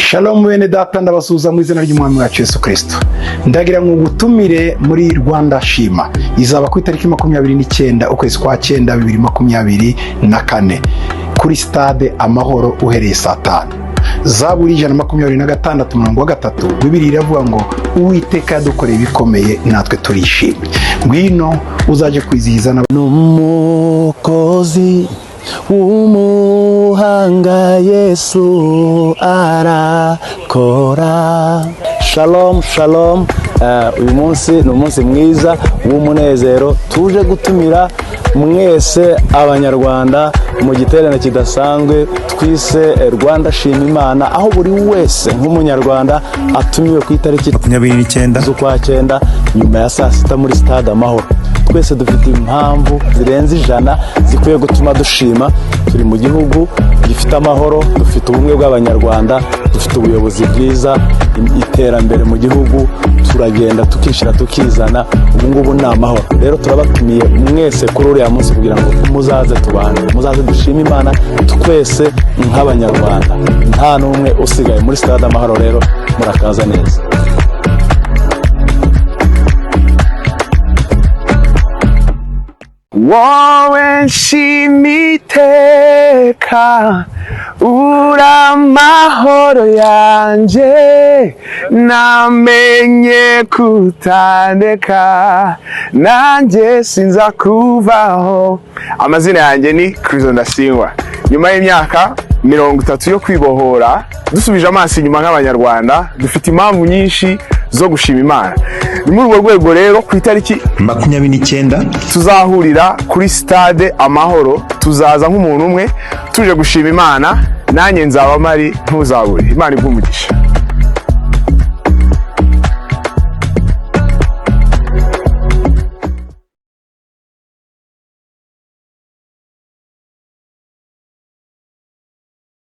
Shalom bene data ndabasuhuza mu izina ry'Umwami wacu Yesu Kristo. Ndagira ngo gutumire muri Rwanda Shima. Izaba ku itariki 29 ukwezi kwa 9 2024 kuri stade Amahoro uhereye saa 5. Zaburi 126:3 Bibiliya iravuga ngo Uwiteka yadukoreye ibikomeye natwe turishimye. Ngwino uzaje kwizihiza n'umukozi umuhanga Yesu arakora. Shalom shalom. Uyu munsi ni umunsi mwiza w'umunezero tuje gutumira mwese abanyarwanda mu giterane kidasanzwe twise Rwanda Shima Imana, aho buri wese nk'umunyarwanda atumiwe ku itariki 29 z'ukwa 9 nyuma ya saa 6 muri stade Amahoro. Twese dufite impamvu zirenze 100 zikwiye gutuma dushima. Turi mu gihugu gifite amahoro, dufite ubumwe bw'abanyarwanda, dufite ubuyobozi bwiza, iterambere mu gihugu, turagenda tukishira tukizana, ubu ngubu ni amahoro. Rero turabatumiye mwese kuri uriya munsi kugira ngo muzaze tubane, muzaze dushima Imana twese nk'abanyarwanda, nta n'umwe usigaye muri stade Amahoro. Rero murakaza neza. Wowe nshim'iteka uramahoro yanje, namenye kutandeka nanjye sinza kuvaho. Amazina yanjye ni Kristo Ndasingwa. Nyuma y'imyaka 30 yo kwibohora, dusubije amaso inyuma nk'abanyarwanda, dufite impamvu nyinshi zo gushima Imana. Ni muri urwo rwego rero ku itariki 29 tuzahurira kuri stade Amahoro. Tuzaza nk'umuntu umwe tuje gushima Imana, nanjye nzaba mari, ntuzabure. Imana igumugisha.